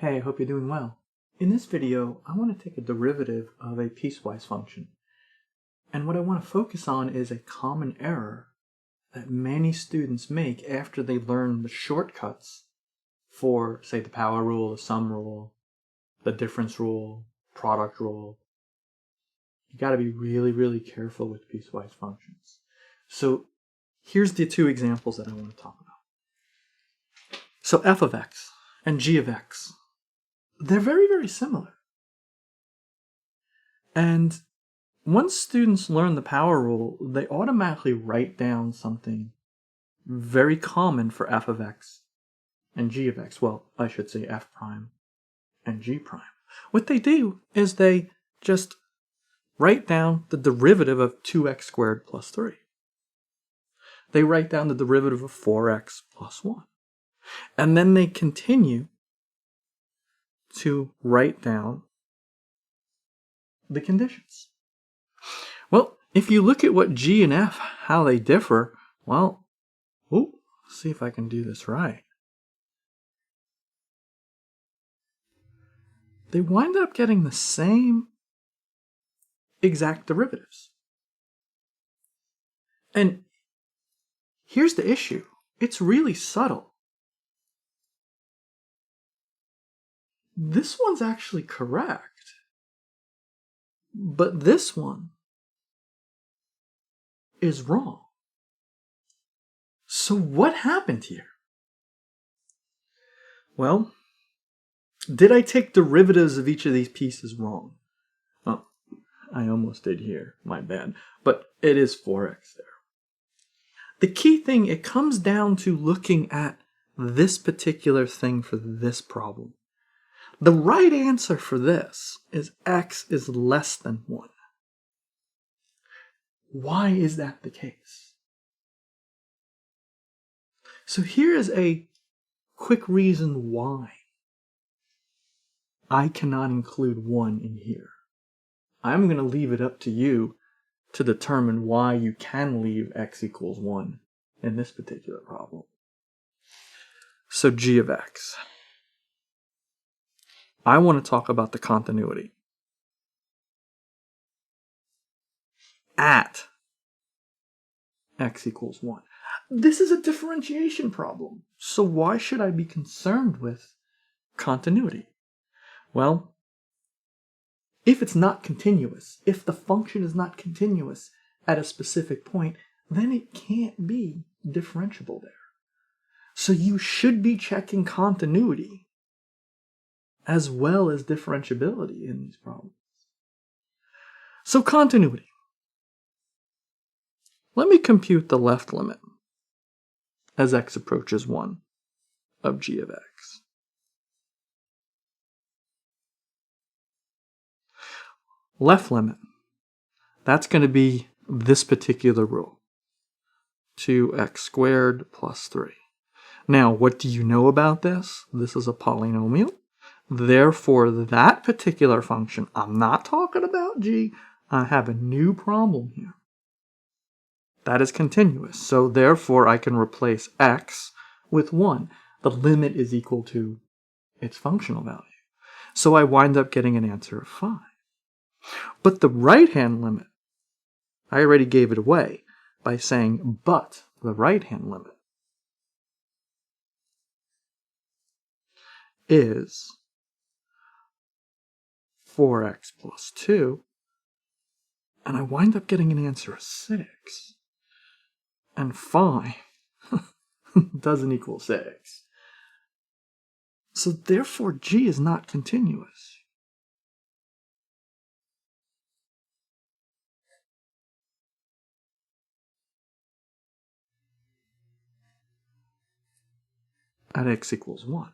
Hey, I hope you're doing well. In this video, I want to take a derivative of a piecewise function. And what I want to focus on is a common error that many students make after they learn the shortcuts for, say, the power rule, the sum rule, the difference rule, product rule. You got to be really, really careful with piecewise functions. So here's the two examples that I want to talk about. So f of x and g of x. They're very, very similar. And once students learn the power rule, they automatically write down something very common for f of x and g of x. Well, I should say f prime and g prime. What they do is they just write down the derivative of 2x squared plus 3. They write down the derivative of 4x plus 1. And then they continue to write down the conditions. Well, if you look at what g and f, how they differ, well, let's see if I can do this right. They wind up getting the same exact derivatives. And here's the issue. It's really subtle. This one's actually correct, but this one is wrong. So what happened here? Well, did I take derivatives of each of these pieces wrong? Oh, I almost did here, my bad. But it is 4x there. The key thing, it comes down to looking at this particular thing for this problem. The right answer for this is x is less than 1. Why is that the case? So here is a quick reason why I cannot include 1 in here. I'm going to leave it up to you to determine why you can leave x equals 1 in this particular problem. So g of x. I want to talk about the continuity. At x equals 1. This is a differentiation problem. So why should I be concerned with continuity? Well, if it's not continuous, if the function is not continuous at a specific point, then it can't be differentiable there. So you should be checking continuity as well as differentiability in these problems. So continuity. Let me compute the left limit as x approaches 1 of g of x. Left limit, that's going to be this particular rule, 2x squared plus 3. Now, what do you know about this? This is a polynomial. Therefore, that particular function, I'm not talking about g, I have a new problem here. That is continuous, so therefore I can replace x with 1. The limit is equal to its functional value. So I wind up getting an answer of 5. But the right-hand limit, I already gave it away by saying but the right-hand limit is 4x plus 2, and I wind up getting an answer of 6. And 5 doesn't equal 6. So therefore g is not continuous. At x equals 1.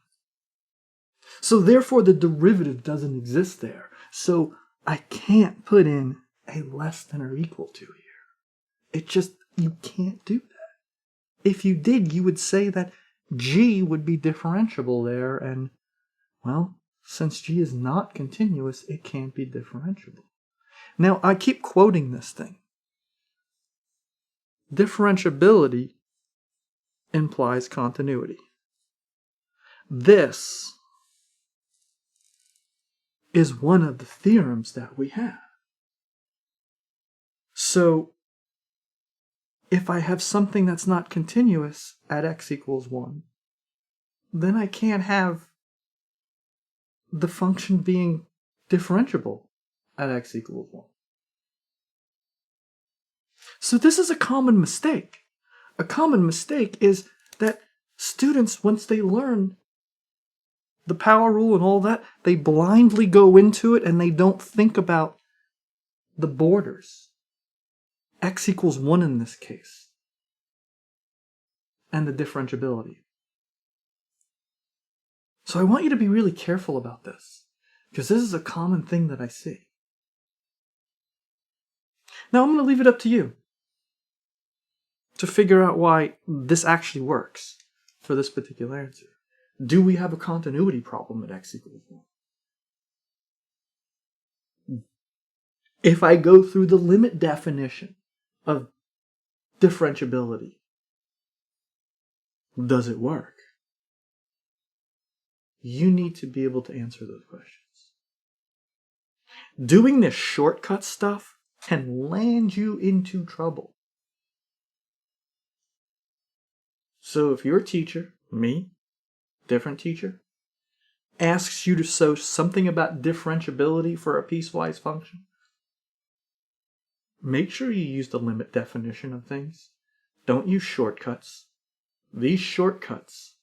So therefore the derivative doesn't exist there. So I can't put in a less than or equal to here. You can't do that. If you did, you would say that g would be differentiable there, and, well, since g is not continuous, it can't be differentiable. Now, I keep quoting this thing. Differentiability implies continuity. This is one of the theorems that we have. So if I have something that's not continuous at x equals 1, then I can't have the function being differentiable at x equals 1. So this is a common mistake. A common mistake is that students, once they learn the power rule and all that, they blindly go into it and they don't think about the borders. X equals 1 in this case. And the differentiability. So I want you to be really careful about this, because this is a common thing that I see. Now I'm going to leave it up to you to figure out why this actually works for this particular answer. Do we have a continuity problem at x equals 1? If I go through the limit definition of differentiability, does it work? You need to be able to answer those questions. Doing this shortcut stuff can land you into trouble. So if your teacher, me, different teacher, asks you to show something about differentiability for a piecewise function, make sure you use the limit definition of things. Don't use shortcuts. These shortcuts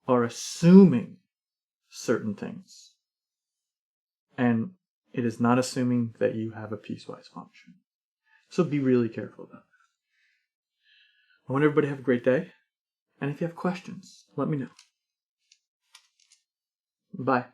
are assuming certain things. And it is not assuming that you have a piecewise function. So be really careful about that. I want everybody to have a great day. And if you have questions, let me know. Bye.